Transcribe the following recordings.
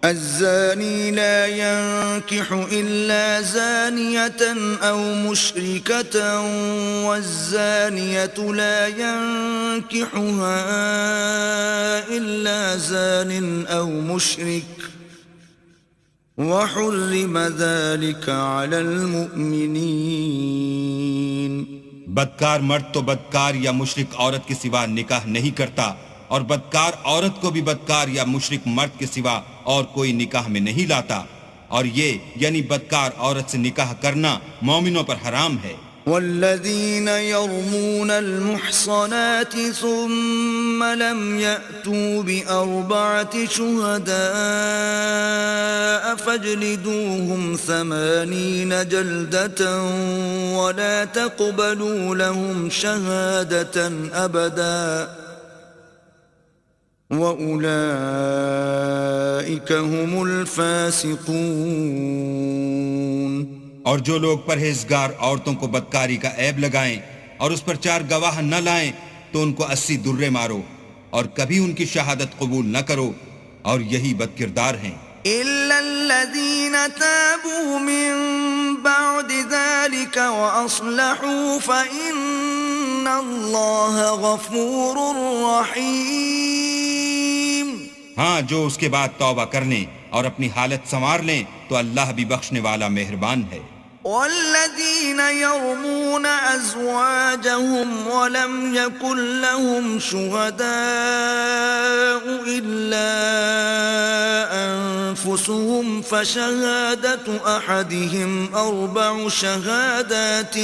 الزاني لا ينكح إلا زانية أو مشركة والزانية لا ينكحها إلا زان أو مشرك وحرم ذلك على المؤمنين. بدکار مرد تو بدکار یا مشرک عورت کے سوا نکاح نہیں کرتا، اور بدکار عورت کو بھی بدکار یا مشرک مرد کے سوا اور کوئی نکاح میں نہیں لاتا، اور یہ یعنی بدکار عورت سے نکاح کرنا مومنوں پر حرام ہے. والذين يرمون المحصنات ثم لم يأتوا بأربعة شهداء فاجلدوهم 80 جلدة ولا تقبلوا لهم شهادة أبدا وأولئك هم الفاسقون. اور جو لوگ پرہیزگار عورتوں کو بدکاری کا عیب لگائیں اور اس پر 4 گواہ نہ لائیں تو ان کو 80 درے مارو اور کبھی ان کی شہادت قبول نہ کرو، اور یہی بد کردار ہیں. إلا الذين تابوا من بعد ذلك وأصلحوا فإن الله غفور رحيم. ہاں، جو اس کے بعد توبہ کر لیں اور اپنی حالت سنوار لیں تو اللہ بھی بخشنے والا مہربان ہے. والذين يرمون أزواجهم ولم يكن لهم شهداء إلا أنفسهم فشهادة أحدهم 4 شهادات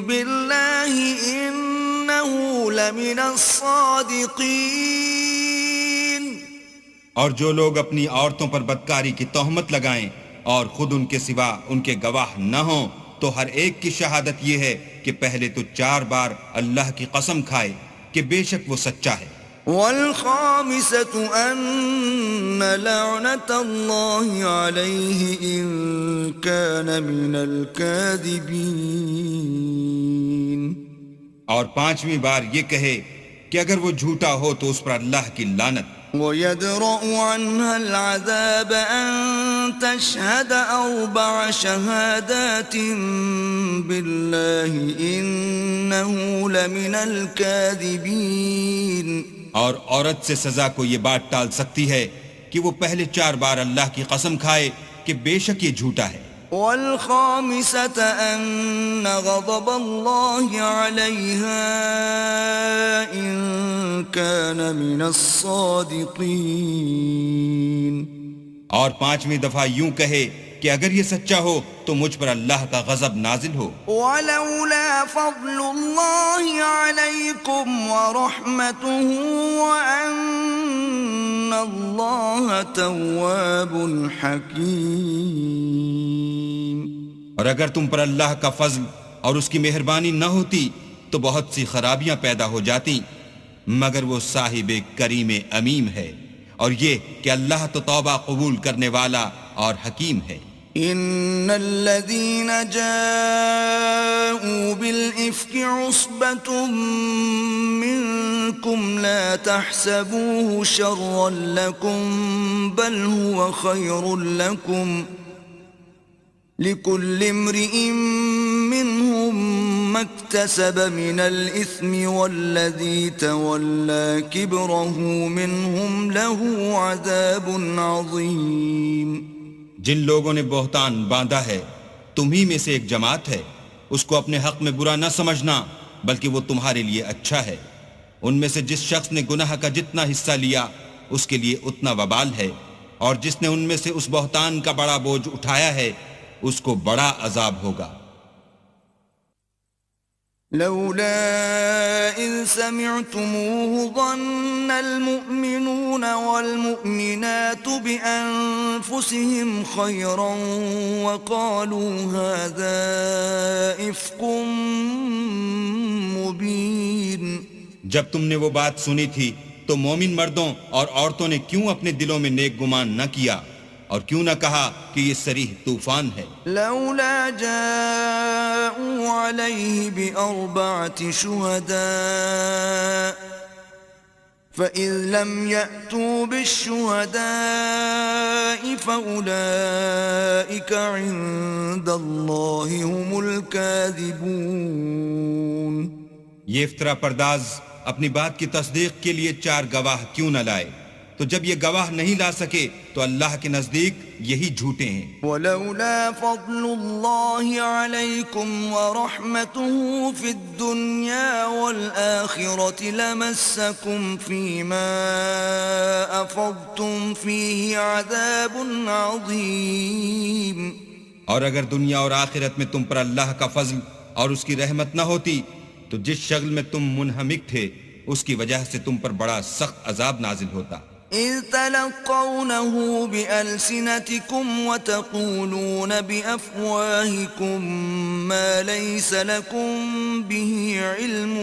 بالله إنه لمن الصادقين. اور جو لوگ اپنی عورتوں پر بدکاری کی تہمت لگائیں اور خود ان کے سوا ان کے گواہ نہ ہوں تو ہر ایک کی شہادت یہ ہے کہ پہلے تو 4 بار اللہ کی قسم کھائے کہ بے شک وہ سچا ہے. والخامسة أن لعنة الله عليه إن كان من الكاذبين. اور 5ویں بار یہ کہے کہ اگر وہ جھوٹا ہو تو اس پر اللہ کی لعنت. وَيَدْرَأُ عَنْهَا الْعَذَابَ أَن تَشْهَدَ 4 شهادات بِاللَّهِ إِنَّهُ لَمِنَ الْكَاذِبِينَ. اور عورت سے سزا کو یہ بات ٹال سکتی ہے کہ وہ پہلے 4 بار اللہ کی قسم کھائے کہ بے شک یہ جھوٹا ہے. والخامسة أن غضب الله عليها إن كان من الصادقين. اور 5ویں دفعہ یوں کہے کہ اگر یہ سچا ہو تو مجھ پر اللہ کا غضب نازل ہو. ولولا فضل الله عليكم ورحمته وأن الله تواب حكيم. اور اگر تم پر اللہ کا فضل اور اس کی مہربانی نہ ہوتی تو بہت سی خرابیاں پیدا ہو جاتی، مگر وہ صاحب کریم امیم ہے، اور یہ کہ اللہ تو توبہ قبول کرنے والا اور حکیم ہے. ان الذين جاءوا بالإفك عصبة منكم لا تحسبوه شرا لكم بل هو خير لكم لكل امرئ منهم ما اكتسب من الإثم والذي تولى كبره منهم له عذاب عظيم. جن لوگوں نے بہتان باندھا ہے تمہی میں سے ایک جماعت ہے، اس کو اپنے حق میں برا نہ سمجھنا بلکہ وہ تمہارے لیے اچھا ہے. ان میں سے جس شخص نے گناہ کا جتنا حصہ لیا اس کے لیے اتنا وبال ہے، اور جس نے ان میں سے اس بہتان کا بڑا بوجھ اٹھایا ہے اس کو بڑا عذاب ہوگا. لولا إذ سمعتموه ظن المؤمنون والمؤمنات بأنفسهم خيرا وقالوا هذا إفك مبين. جب تم نے وہ بات سنی تھی تو مومن مردوں اور عورتوں نے کیوں اپنے دلوں میں نیک گمان نہ کیا اور کیوں نہ کہا کہ یہ صریح طوفان ہے. لولا جاءوا عليه ب4 شهداء فإذ لم يأتوا بالشهداء فأولئك عند الله هم الكاذبون. یہ افطرا پرداز اپنی بات کی تصدیق کے لیے 4 گواہ کیوں نہ لائے؟ تو جب یہ گواہ نہیں لا سکے تو اللہ کے نزدیک یہی جھوٹے ہیں. ولولا فضل الله عليكم ورحمته في الدنيا والآخرة لمسكم فيما أفضتم فيه عذاب عظيم. اور اگر دنیا اور آخرت میں تم پر اللہ کا فضل اور اس کی رحمت نہ ہوتی تو جس شغل میں تم منہمک تھے اس کی وجہ سے تم پر بڑا سخت عذاب نازل ہوتا. إذ تلقونه بألسنتكم وتقولون بأفواهكم ما ليس لكم به علم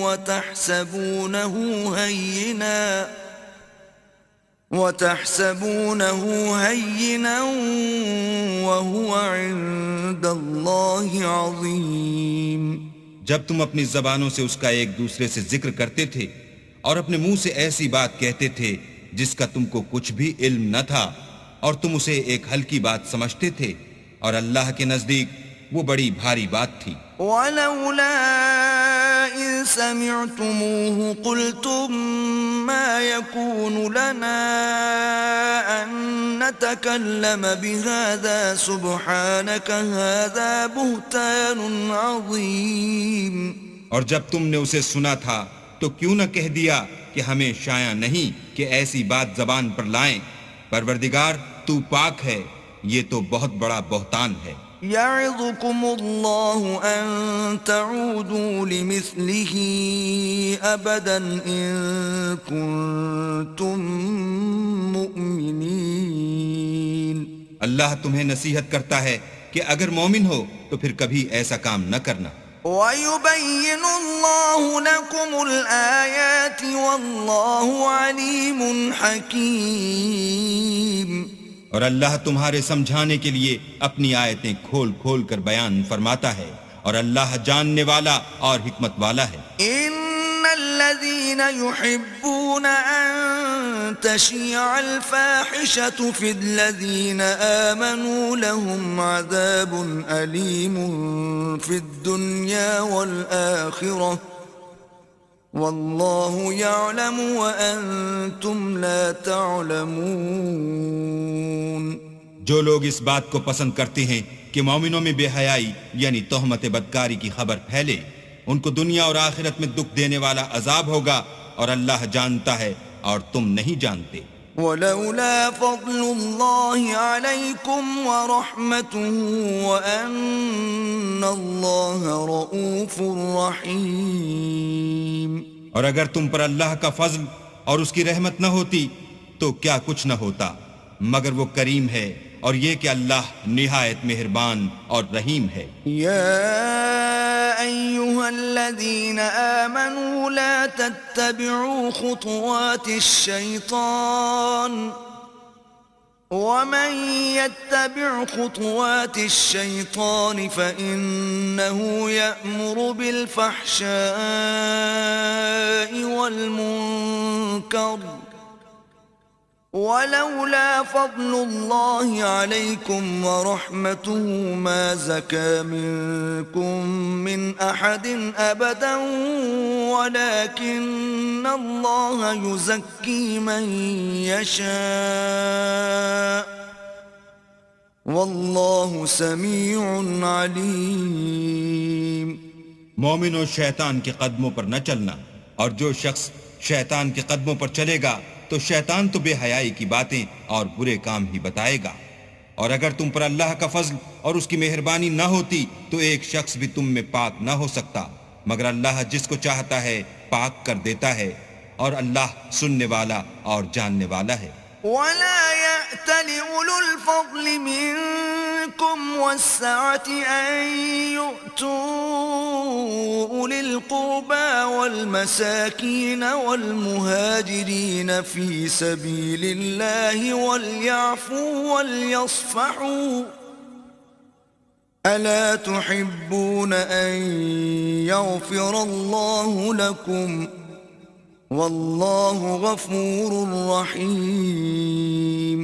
وتحسبونه هينا وهو عند الله عظيم. جب تم اپنی زبانوں سے اس کا ایک دوسرے سے ذکر کرتے تھے اور اپنے منہ سے ایسی بات کہتے تھے جس کا تم کو کچھ بھی علم نہ تھا اور تم اسے ایک ہلکی بات سمجھتے تھے اور اللہ کے نزدیک وہ بڑی بھاری بات تھی. وَلَوْلَا إِذْ سَمِعْتُمُوهُ قُلْتُمْ مَا يَكُونُ لَنَا أَن نَّتَكَلَّمَ بِهَذَا سُبْحَانَكَ هَذَا بُهْتَانٌ عَظِيمٌ. اور جب تم نے اسے سنا تھا تو کیوں نہ کہہ دیا کہ ہمیں شایع نہیں کہ ایسی بات زبان پر لائیں. پروردگار تو پاک ہے، یہ تو بہت بڑا بہتان ہے. يعظكم الله أن تعودوا لمثله أبدا إن كنتم مؤمنين. اللہ تمہیں نصیحت کرتا ہے کہ اگر مومن ہو تو پھر کبھی ایسا کام نہ کرنا. وَيُبَيِّنُ اللَّهُ لَكُمُ الْآيَاتِ وَاللَّهُ عَلِيمٌ حَكِيمٌ. اور اللہ تمہارے سمجھانے کے لیے اپنی آیتیں کھول کھول کر بیان فرماتا ہے اور اللہ جاننے والا اور حکمت والا ہے. إِنَّ الَّذِينَ يُحِبُّونَ أَن تَشِيعَ الْفَاحِشَةُ فِي الَّذِينَ آمَنُوا لَهُمْ عَذَابٌ أَلِيمٌ فِي الدُّنْيَا وَالْآخِرَةِ واللہ یعلم وانتم لا تعلمون. جو لوگ اس بات کو پسند کرتے ہیں کہ مومنوں میں بے حیائی یعنی تہمت بدکاری کی خبر پھیلے، ان کو دنیا اور آخرت میں دکھ دینے والا عذاب ہوگا اور اللہ جانتا ہے اور تم نہیں جانتے. ولولا فضل اللہ علیکم ورحمته وان اللہ رؤوف رحیم. اور اگر تم پر اللہ کا فضل اور اس کی رحمت نہ ہوتی تو کیا کچھ نہ ہوتا، مگر وہ کریم ہے اور یہ کہ اللہ نہایت مہربان اور رحیم ہے. یا ایہا الذین آمنوا لا تتبعوا خطوات الشیطان ومن يتبع خطوات الشيطان فإنه يأمر بالفحشاء والمنكر ولولا فضل الله عليكم ورحمته ما زكى منكم من أحد أبدا ولكن الله يزكي من يشاء والله سميع عليم. مومنوں شیطان کے قدموں پر نہ چلنا، اور جو شخص شیطان کے قدموں پر چلے گا تو شیطان تو بے حیائی کی باتیں اور برے کام ہی بتائے گا. اور اگر تم پر اللہ کا فضل اور اس کی مہربانی نہ ہوتی تو ایک شخص بھی تم میں پاک نہ ہو سکتا، مگر اللہ جس کو چاہتا ہے پاک کر دیتا ہے اور اللہ سننے والا اور جاننے والا ہے. ولا يأتل أولو الفضل منكم والسعة أن يؤتوا أولي القربى والمساكين والمهاجرين في سبيل الله وليعفوا وليصفحوا ألا تحبون أن يغفر الله لكم واللہ غفور رحیم.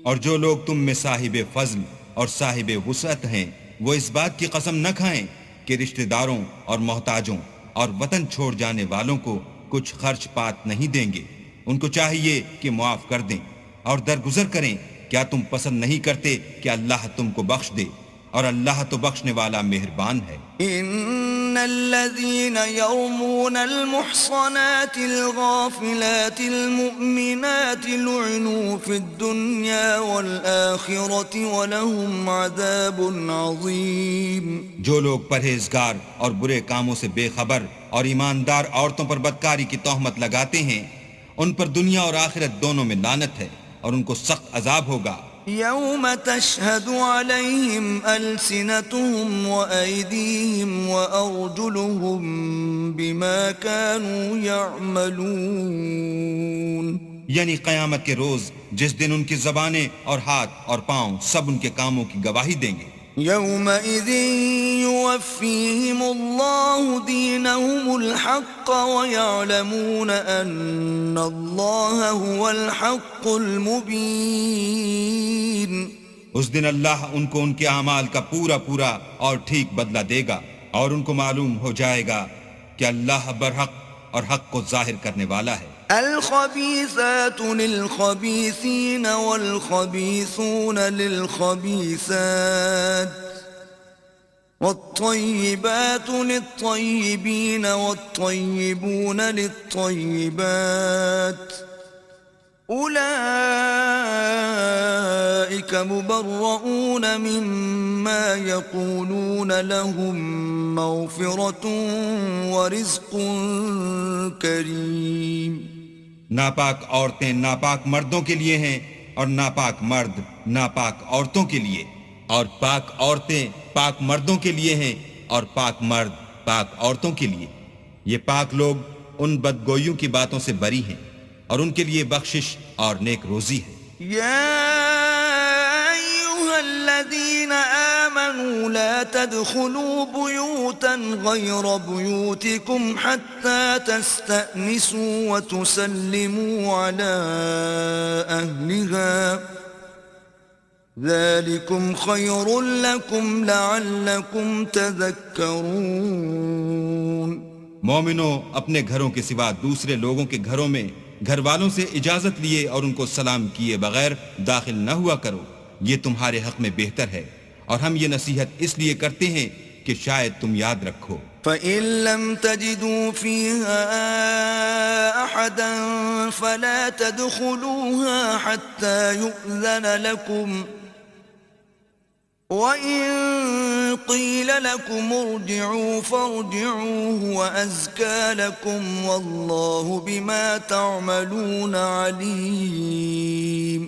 اور جو لوگ تم میں صاحب فضل اور صاحب وسعت ہیں وہ اس بات کی قسم نہ کھائیں کہ رشتہ داروں اور محتاجوں اور وطن چھوڑ جانے والوں کو کچھ خرچ پات نہیں دیں گے. ان کو چاہیے کہ معاف کر دیں اور درگزر کریں. کیا تم پسند نہیں کرتے کہ اللہ تم کو بخش دے؟ اور اللہ تو بخشنے والا مہربان ہے. إن الذين يرمون المحصنات الغافلات المؤمنات لعنوا في الدنيا والآخرة ولهم عذاب عظيم. جو لوگ پرہیزگار اور برے کاموں سے بے خبر اور ایماندار عورتوں پر بدکاری کی تہمت لگاتے ہیں ان پر دنیا اور آخرت دونوں میں لعنت ہے اور ان کو سخت عذاب ہوگا. يوم تشهد عليهم ألسنتهم وأيديهم وأرجلهم بما كانوا يعملون. یعنی قیامت کے روز جس دن ان کی زبانیں اور ہاتھ اور پاؤں سب ان کے کاموں کی گواہی دیں گے. يومئذ يوفيهم الله دينهم الحق ويعلمون أن الله هو الحق المبين. اس دن اللہ ان کو ان کے اعمال کا پورا پورا اور ٹھیک بدلہ دے گا اور ان کو معلوم ہو جائے گا کہ اللہ برحق اور حق کو ظاہر کرنے والا ہے. الخبيثات للخبيثين والخبيثون للخبيثات والطيبات للطيبين والطيبون للطيبات أولئك مبرؤون مما يقولون لهم مغفرة ورزق كريم. ناپاک عورتیں ناپاک مردوں کے لیے ہیں اور ناپاک مرد ناپاک عورتوں کے لیے، اور پاک عورتیں پاک مردوں کے لیے ہیں اور پاک مرد پاک عورتوں کے لیے. یہ پاک لوگ ان بدگوئیوں کی باتوں سے بری ہیں اور ان کے لیے بخشش اور نیک روزی ہے. يا أيها الذين آمنوا لا تدخلوا بيوتا غير بيوتكم حتى تستأنسوا وتسلموا على أهلها ذلكم خير لكم لعلكم تذكرون. مومنوں اپنے گھروں کے سوا دوسرے لوگوں کے گھروں میں گھر والوں سے اجازت لیے اور ان کو سلام کیے بغیر داخل نہ ہوا کرو، یہ تمہارے حق میں بہتر ہے، اور ہم یہ نصیحت اس لیے کرتے ہیں کہ شاید تم یاد رکھو. فَإِن لَّمْ تَجِدُوا فِيهَا أَحَدًا فَلَا تَدْخُلُوهَا حَتَّى يُؤْذَنَ لَكُمْ وَإِن قِيلَ لَكُمْ ارْجِعُوا فَارْجِعُوا هُوَ أَزْكَىٰ لَكُمْ وَاللَّهُ بِمَا تَعْمَلُونَ عَلِيمٌ.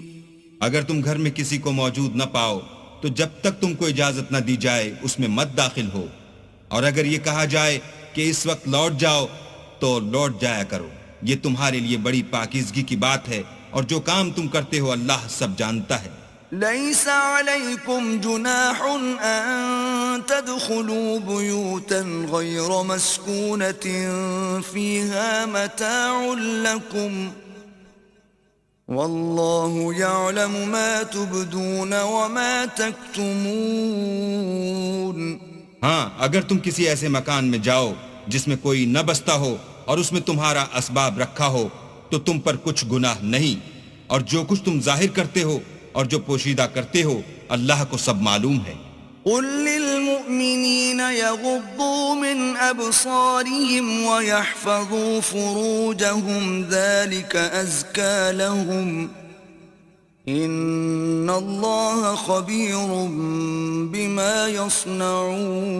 اگر تم گھر میں کسی کو موجود نہ پاؤ تو جب تک تم کو اجازت نہ دی جائے اس میں مت داخل ہو، اور اگر یہ کہا جائے کہ اس وقت لوٹ جاؤ تو لوٹ جایا کرو. یہ تمہارے لیے بڑی پاکیزگی کی بات ہے، اور جو کام تم کرتے ہو اللہ سب جانتا ہے. ليس عليكم جناح أن تدخلوا بيوتا غير مسكونة فيها متاع لكم والله يعلم ما تبدون وما تكتمون. ہاں، اگر تم کسی ایسے مکان میں جاؤ جس میں کوئی نہ بستا ہو اور اس میں تمہارا اسباب رکھا ہو تو تم پر کچھ گناہ نہیں، اور جو کچھ تم ظاہر کرتے ہو اور جو پوشیدہ کرتے ہو اللہ کو سب معلوم ہے. قل للمؤمنين يغضوا من أبصارهم ويحفظوا فروجهم ذلك أزكى لهم إن الله خبير بما يصنعون.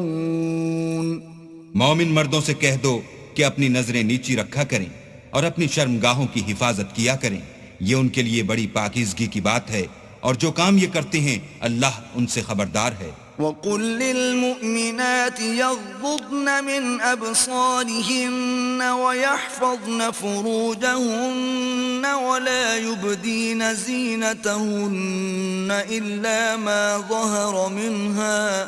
مومن مردوں سے کہہ دو کہ اپنی نظریں نیچی رکھا کریں اور اپنی شرمگاہوں کی حفاظت کیا کریں، یہ ان کے لیے بڑی پاکیزگی کی بات ہے، اور جو کام یہ کرتے ہیں اللہ ان سے خبردار ہے. وَقُل لِّلْمُؤْمِنَاتِ يَغْضُضْنَ مِنْ أَبْصَارِهِنَّ وَيَحْفَظْنَ فُرُوجَهُنَّ وَلَا يُبْدِينَ زِينَتَهُنَّ إِلَّا مَا ظَهَرَ مِنْهَا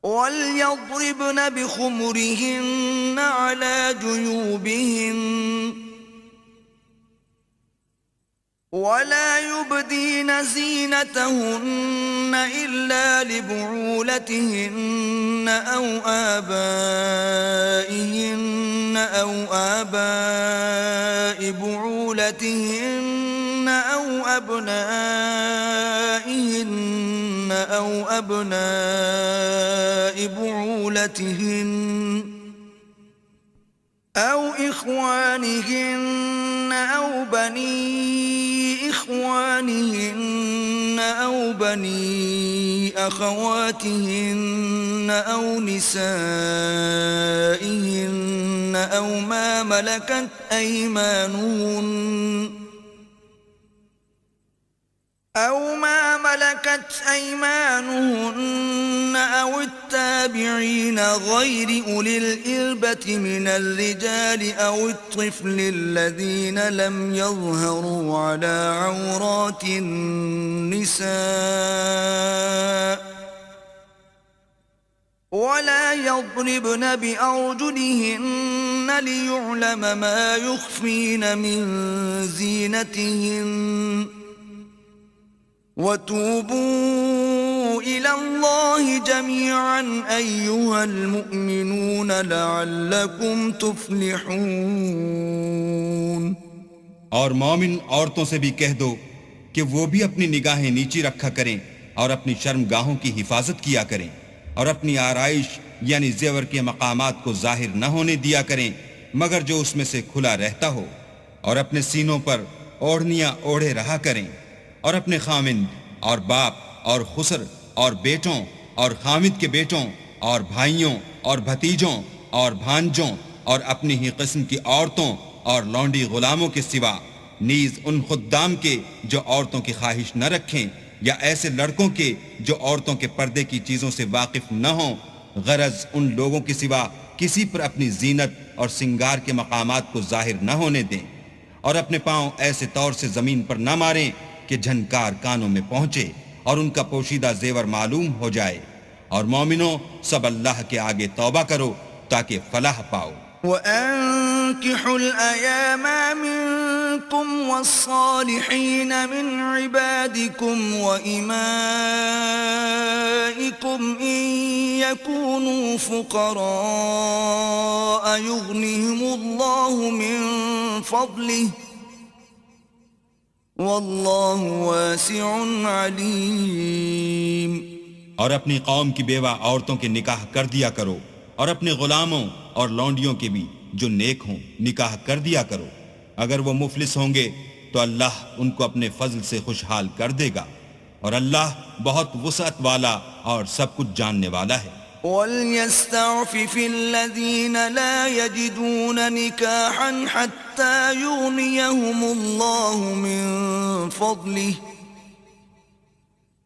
وَلْيَضْرِبْنَ بِخُمُرِهِنَّ عَلَى جُيُوبِهِنَّ ولا يبدين زينتهن إلا لبعولتهن أو آبائهن أو آباء بعولتهن أو أبنائهن أو أبناء بعولتهن أو إخوانهن أو بني إخوانهن أو بني أخواتهن أو نسائهن أو ما ملكت أيمانهن أو التابعين غير أولي الإربة من الرجال أو الطفل الذين لم يظهروا على عورات النساء ولا يضربن بأرجلهن ليعلم ما يخفين من زينتهن وتوبوا إلى الله جميعا أيها المؤمنون لعلكم تفلحون. اور مومن عورتوں سے بھی کہہ دو کہ وہ بھی اپنی نگاہیں نیچی رکھا کریں اور اپنی شرم گاہوں کی حفاظت کیا کریں اور اپنی آرائش یعنی زیور کے مقامات کو ظاہر نہ ہونے دیا کریں مگر جو اس میں سے کھلا رہتا ہو، اور اپنے سینوں پر اوڑھنیاں اوڑھے رہا کریں، اور اپنے خامند اور باپ اور خسر اور بیٹوں اور خامد کے بیٹوں اور بھائیوں اور بھتیجوں اور بھانجوں اور اپنی ہی قسم کی عورتوں اور لونڈی غلاموں کے سوا، نیز ان خدام کے جو عورتوں کی خواہش نہ رکھیں، یا ایسے لڑکوں کے جو عورتوں کے پردے کی چیزوں سے واقف نہ ہوں، غرض ان لوگوں کے سوا کسی پر اپنی زینت اور سنگار کے مقامات کو ظاہر نہ ہونے دیں، اور اپنے پاؤں ایسے طور سے زمین پر نہ ماریں کہ جھنکار کانوں میں پہنچے اور ان کا پوشیدہ زیور معلوم ہو جائے. اور مومنوں سب اللہ کے آگے توبہ کرو تاکہ فلاح پاؤ. وَأَنكِحُوا الْأَيَامَ مِنكُمْ وَالصَّالِحِينَ مِنْ عِبَادِكُمْ وَإِمَائِكُمْ إِنْ يَكُونُوا فُقَرَاءَ يُغْنِهِمُ اللَّهُ مِنْ فَضْلِهِ وَاللَّهُ وَاسِعٌ عَلِيمٌ. اور اپنی قوم کی بیوہ عورتوں کے نکاح کر دیا کرو، اور اپنے غلاموں اور لونڈیوں کے بھی جو نیک ہوں نکاح کر دیا کرو. اگر وہ مفلس ہوں گے تو اللہ ان کو اپنے فضل سے خوشحال کر دے گا، اور اللہ بہت وسعت والا اور سب کچھ جاننے والا ہے. وَلْيَسْتَعْفِفِ الَّذِينَ لَا يَجِدُونَ نِكَاحًا حَتَّى يُغْنِيَهُمُ اللَّهُ مِنْ فَضْلِهِ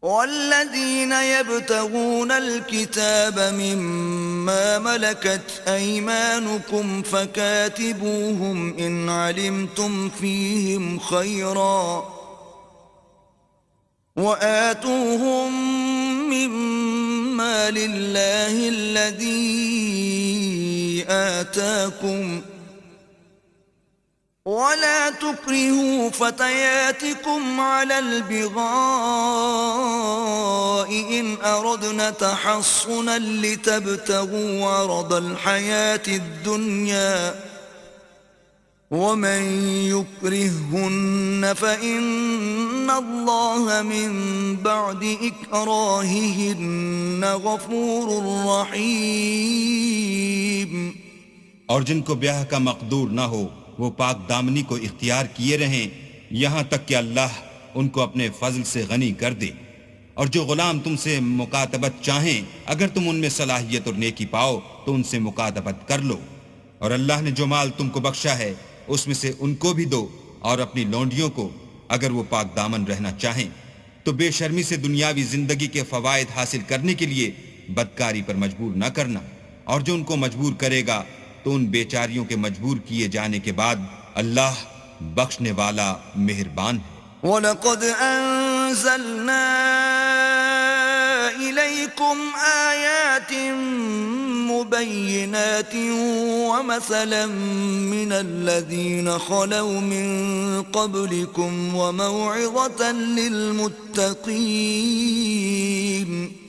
وَالَّذِينَ يَبْتَغُونَ الْكِتَابَ مِمَّا مَلَكَتْ أَيْمَانُكُمْ فَكَاتِبُوهُمْ إِنْ عَلِمْتُمْ فِيهِمْ خَيْرًا وَآتُوهُمْ مِمَّا لِلَّهِ الَّذِي آتَاكُمْ وَلَا تُكْرِهُوا فَتَيَاتِكُمْ عَلَى الْبِغَاءِ إِنْ أَرَدْنَ تَحَصُّنًا لِتَبْتَغُوا عَرَضَ الْحَيَاةِ الدُّنْيَا وَمَنْ يُكْرِههُّنَّ فَإِنَّ اللَّهَ مِنْ بَعْدِ إِكْرَاهِهِنَّ غَفُورٌ رَحِيمٌ. اور جن کو بیاہ کا مقدور نہ ہو وہ پاک دامنی کو اختیار کیے رہیں یہاں تک کہ اللہ ان کو اپنے فضل سے غنی کر دے. اور جو غلام تم سے مکاتبت چاہیں اگر تم ان میں صلاحیت اور نیکی پاؤ تو ان سے مکاتبت کر لو. اور اللہ نے جو مال تم کو بخشا ہے اس میں سے ان کو بھی دو، اور اپنی لونڈیوں کو اگر وہ پاک دامن رہنا چاہیں تو بے شرمی سے دنیاوی زندگی کے فوائد حاصل کرنے کے لیے بدکاری پر مجبور نہ کرنا. اور جو ان کو مجبور کرے گا تو ان بیچاریوں کے مجبور کیے جانے کے بعد اللہ بخشنے والا مہربان ہے. وَلَقَدْ أَنزَلْنَا إِلَيْكُمْ آيَاتٍ بينات ومثلا من الذين خلوا من قبلكم وموعظة للمتقين.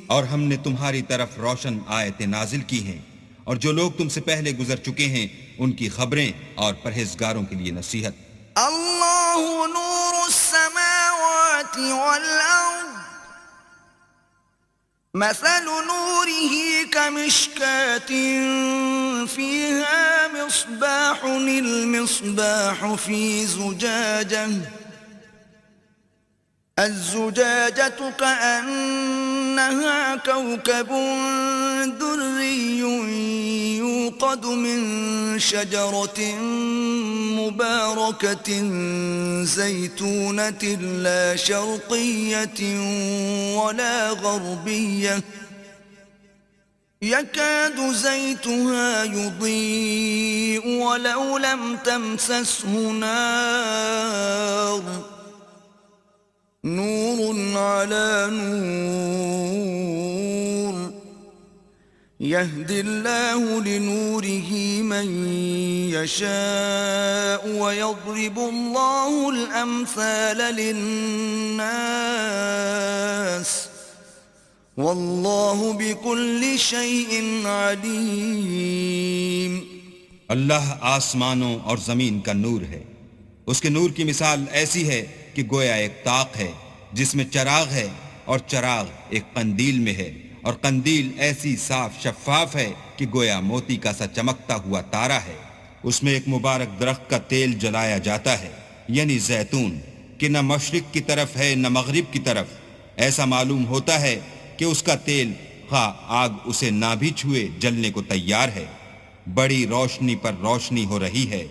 اور ہم نے تمہاری طرف روشن آیتیں نازل کی ہیں اور جو لوگ تم سے پہلے گزر چکے ہیں ان کی خبریں اور پرہیزگاروں کے لیے نصیحت. اللہ نور السماوات والارض مثل نوره كمشكاة فيها مصباح المصباح في زجاجة الزجاجة كأنها كوكب دري يوقد من شجرة مباركة زيتونة لا شرقية ولا غربية يكاد زيتها يضيء ولو لم تمسسه نار نور على نور يهدي الله لنوره من يشاء ويضرب الله الأمثال للناس والله بكل شيء عليم. اللہ آسمانوں اور زمین کا نور ہے. اس کے نور کی مثال ایسی ہے کہ گویا ایک طاق ہے جس میں چراغ ہے اور چراغ ایک قندیل میں ہے اور قندیل ایسی صاف شفاف ہے کہ گویا موتی کا سا چمکتا ہوا تارا ہے. اس میں ایک مبارک درخت کا تیل جلایا جاتا ہے یعنی زیتون کہ نہ مشرق کی طرف ہے نہ مغرب کی طرف. ایسا معلوم ہوتا ہے کہ اس کا تیل خواہ آگ اسے نہ بھی چھوئے جلنے کو تیار ہے. بڑی روشنی پر روشنی ہو رہی ہے.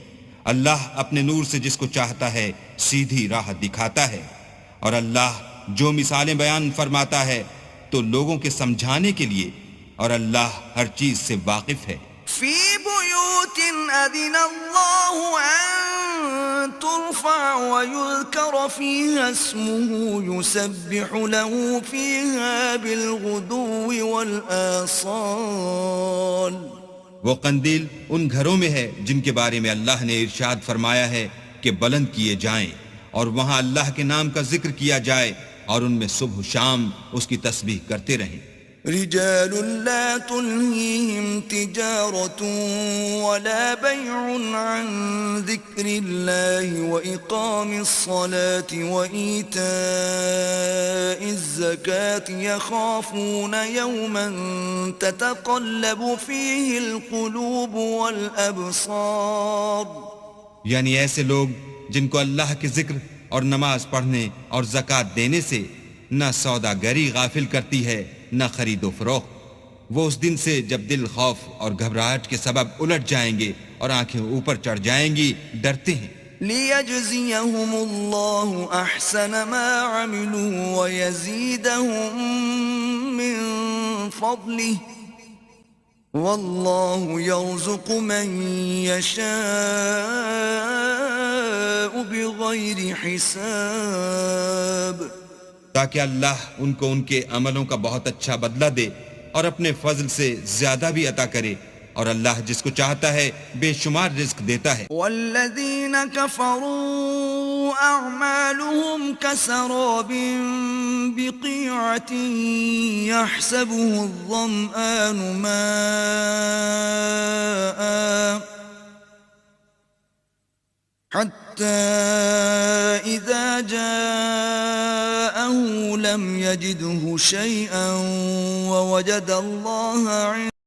اللہ اپنے نور سے جس کو چاہتا ہے سیدھی راہ دکھاتا ہے اور اللہ جو مثالیں بیان فرماتا ہے تو لوگوں کے سمجھانے کے لیے اور اللہ ہر چیز سے واقف ہے. فی بیوت اذن اللہ ان ترفع ویذکر فیہا اسمہ یسبح له فیہا بالغدو والآصال. وہ قندیل ان گھروں میں ہے جن کے بارے میں اللہ نے ارشاد فرمایا ہے کہ بلند کیے جائیں اور وہاں اللہ کے نام کا ذکر کیا جائے اور ان میں صبح و شام اس کی تسبیح کرتے رہیں. رجال لا تلهيهم تجارة ولا بيع عن ذكر الله وإقام الصلاة وإيتاء الزكاة يخافون يوما تتقلب فيه القلوب والأبصار. یعنی ایسے لوگ جن کو اللہ کے ذکر اور نماز پڑھنے اور زکوٰۃ دینے سے نہ سوداگری غافل کرتی ہے نہ خرید و فروخت. وہ اس دن سے جب دل خوف اور گھبراہٹ کے سبب الٹ جائیں گے اور آنکھیں اوپر چڑھ جائیں گی ڈرتے ہیں. لِيَجْزِيَهُمُ اللَّهُ أَحْسَنَ مَا عَمِلُوا وَيَزِيدَهُم مِّن فَضْلِهِ وَاللَّهُ يَرْزُقُ مَن يَشَاءُ بِغَيْرِ حِسَابٍ. تاکہ اللہ ان کو ان کے عملوں کا بہت اچھا بدلہ دے اور اپنے فضل سے زیادہ بھی عطا کرے اور اللہ جس کو چاہتا ہے بے شمار رزق دیتا ہے. والذین کفروا اعمالهم كسراب بقيعة يحسبه الظمآن ماء حتى إذا جاءه لم يجده شيئا ووجد الله